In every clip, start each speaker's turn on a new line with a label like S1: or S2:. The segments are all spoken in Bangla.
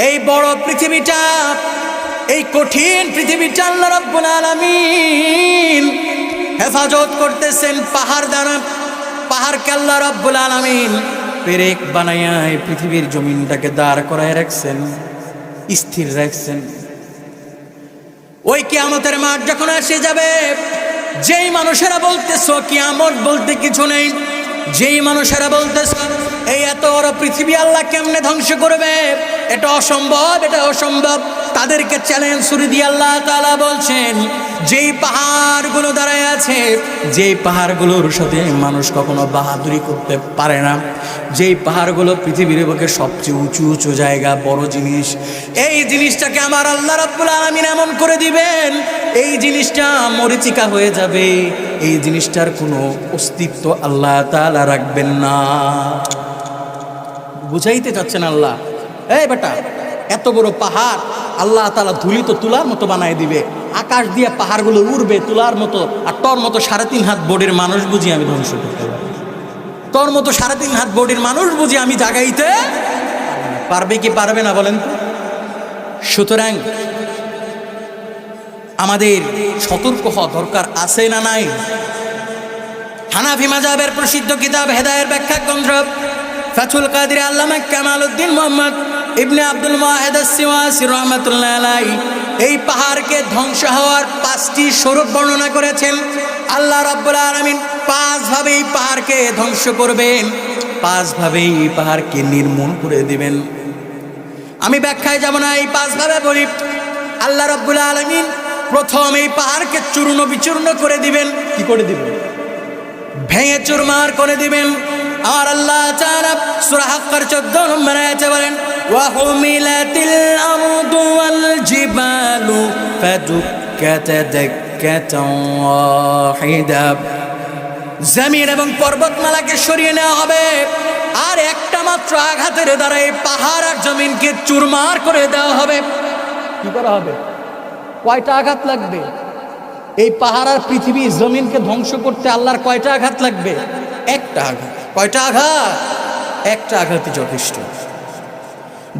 S1: এই বড় পৃথিবীটা, এই কঠিন পৃথিবীটা আল্লাহ রাব্বুল আলামিন হেফাজত করতেছেন পাহাড় দ্বারা। পাহাড়কে আল্লাহ রাব্বুল আলামিন পেরেক বানাইয়া এই পৃথিবীর জমিনটাকে দাঁড় করায় রাখছেন, স্থির রাখছেন। ওই কিয়ামতের মাঠ যখন এসে যাবে, যেই মানুষেরা বলতেছো কিয়ামত বলতে কিছু নেই, যেই মানুষেরা বলতেছো এই এত বড় পৃথিবী আল্লাহ কেমনে ধ্বংস করবে, এটা অসম্ভব, এটা অসম্ভব, তাদেরকে চ্যালেঞ্জ ছুড়ে দিয়ে আল্লাহ তাআলা বলছেন, যেই পাহাড়গুলো দাঁড়ায় আছে, যেই পাহাড়গুলোর সাথে মানুষ কখনো বাহাদুরি করতে পারে না, যেই পাহাড়গুলো পৃথিবীর বুকে সবচেয়ে উঁচু উঁচু জায়গা, বড় জিনিস, এই জিনিসটাকে আমার আল্লাহ রাব্বুল আলামিন এমন করে দিবেন, এই জিনিসটা মরীচিকা হয়ে যাবে, এই জিনিসটার কোনো অস্তিত্ব আল্লাহ তাআলা রাখবেন না। বুঝাইতে চাচ্ছেন আল্লাহ, এই বেটা এত বড় পাহাড় আল্লাহ তাআলা ধুলি তো তুলার মতো বানায় দিবে, আকাশ দিয়ে পাহাড়গুলো উড়বে তুলার মতো, আর তোর মতো 3.5 হাত বডির মানুষ বুঝি আমি ধ্বংস করতে পারবো? তোর মতো 3.5 হাত বডির মানুষ বুঝি আমি জাগাইতে পারবে কি পারবে না বলেন তো? সুতরাং আমাদের সতর্ক হওয়া দরকার আছে না নাই? হানাফি মাযহাবের প্রসিদ্ধ কিতাব হেদায়ের ব্যাখ্যা গ্রন্থ ফাথুল কাদির আল্লামা কামালউদ্দিন মুহাম্মদ ইবনে আব্দুল ওয়াহিদ আস-সিওয়াসি রাহমাতুল্লাহ আলাইহি এই পাহাড়কে ধ্বংস হওয়ার 5টি স্বরূপ বর্ণনা করেছেন। আল্লাহ রাব্বুল আলামিন 5 ভাবে এই পাহাড়কে ধ্বংস করবেন, 5 ভাবে এই পাহাড়কে নির্মূল করে দিবেন। আমি ব্যাখ্যায় যাব না, এই 5 ভাবে বলি। আল্লাহ রাব্বুল আলামিন প্রথম এই পাহাড়কে চূর্ণ বিচূর্ণ করে দিবেন। কি করে দিবেন? ভেঙে চুরমার করে দিবেন। আর আল্লাহ তাআলা সূরা হাক্কার 14 নম্বর আয়াতে বলেন, ওয়া হুমিলাতিল আরদু ওয়াল জিবালু ফাদুক্কাত দাক্কাতান ওয়াহিদা। জমিন এবং পর্বতমালাকে সরিয়ে নেওয়া হবে, আর একটা মাত্র আঘাতের দ্বারা এই পাহাড় আর জমিনকে চুরমার করে দেওয়া হবে। কি করা হবে? কয়টা আঘাত লাগবে? এই পাহাড় আর পৃথিবী জমিনকে ধ্বংস করতে আল্লাহর কয়টা আঘাত লাগবে? একটা আঘাত। কয়টা আঘাত? একটা আঘাতই যথেষ্ট।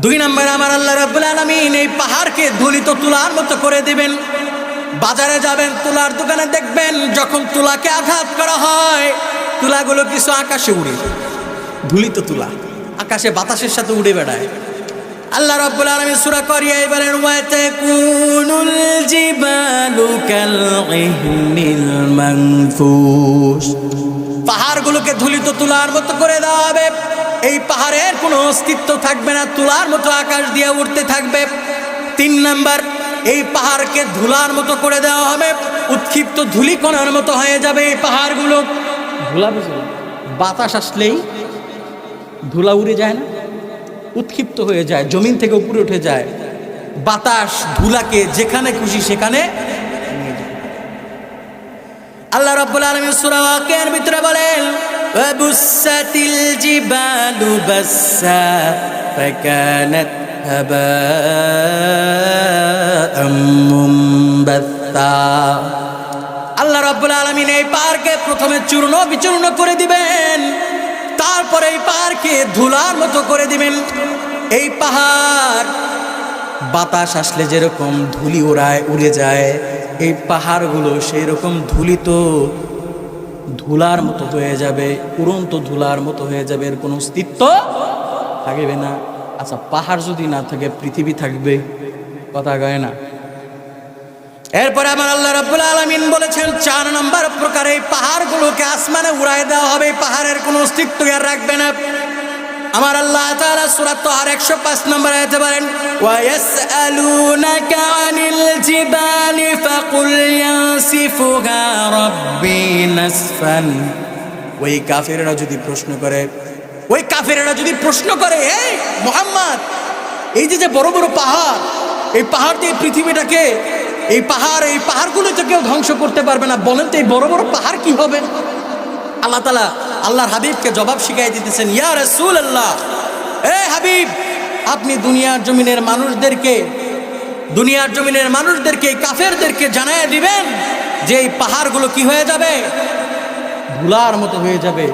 S1: 2 নম্বরে আমার আল্লাহ রাব্বুল আলামিন এই পাহাড়কে ধুলিত তুলার মতো করে দিবেন। বাজারে যাবেন, তুলার দোকানে দেখবেন, যখন তুলাকে আঘাত করা হয় তুলাগুলো কিছু আকাশে উড়ে, ধুলিত তুলা আকাশে বাতাসের সাথে উড়ে বেড়ায়। আল্লাহ রাব্বুল আলামিন সূরা কারিয়ায় বলেন, ওয়া তাকুনুল জিবালু কাল-ইহনিল মানফুস। পাহাড়গুলোকে ধুলিত তুলার মতো করে দেওয়া হবে, এই পাহাড়ের কোনো অস্তিত্ব থাকবে না, তুলার মতো আকাশ দিয়ে উড়তে থাকবে। 3 নাম্বার, এই পাহাড়কে ধুলার মতো করে দেওয়া হবে, উৎক্ষিপ্ত ধূলিকণার মতো হয়ে যাবে এই পাহাড়গুলো। ধুলা বুঝলেন? বাতাস আসলেই ধুলা উড়ে যায় না, উৎক্ষিপ্ত হয়ে যায়, জমিন থেকে উপরে উঠে যায়। বাতাস ধুলাকে যেখানে খুশি সেখানে নিয়ে যায়। আল্লাহ রাব্বুল আলামিন সূরা ওয়াকিয়ার ভিতরে বলেন, ওয়া বুসাতিল জিবালু বাসসা ফাকানাত হাবাআম মুনবাত্তা। আল্লাহ রাব্বুল আলামিন এই পাহাড়কে প্রথমে চূর্ণ বিচূর্ণ করে দিবেন, তারপরে এই পাহাড়কে ধুলার মতো করে দিবেন। এই পাহাড় বাতাস আসলে যেরকম ধুলি উড়ে যায়, এই পাহাড়গুলো সেই রকম ধুলিত ধুলার মতো হয়ে যাবে, উড়ন্ত ধুলার মতো হয়ে যাবে, এর কোনো অস্তিত্ব থাকবে না। আচ্ছা, পাহাড় যদি না থাকে পৃথিবী থাকবে? কথা কয় না। এরপরে আমার আল্লাহ রাব্বুল আলামিন বলেছেন 4 নম্বর প্রকার, এই পাহাড়গুলোকে আসমানে উড়ায় দেওয়া হবে, পাহাড়ের কোনো অস্তিত্ব আর রাখবে না। আমার আল্লাহ তাআলা সূরা তাহার 105 নম্বর আয়াতে বলেন, ওয়া ইয়াসআলুনাকা আনিল জিবালি ফাকুল ইয়াসিফুহা রাব্বি নাসফান। ওই কাফেররা যদি প্রশ্ন করে, এই মুহাম্মদ, এই যে বড় বড় পাহাড়, এই পাহাড় দিয়ে পৃথিবীটাকে, এই পাহাড়গুলো তো কেউ ধ্বংস করতে পারবে না, বলেন তো এই বড় বড় পাহাড় কি হবে? আল্লাহ তাআলা আল্লাহর হাবিবকে জবাব শিখাই দিতেছেন, ইয়া রাসূলুল্লাহ, এ হাবিব, আপনি দুনিয়ার জমিনের মানুষদেরকে কাফেরদেরকে জানায় দিবেন যে এই পাহাড়গুলো কি হয়ে যাবে? ধুলার মতো হয়ে যাবে।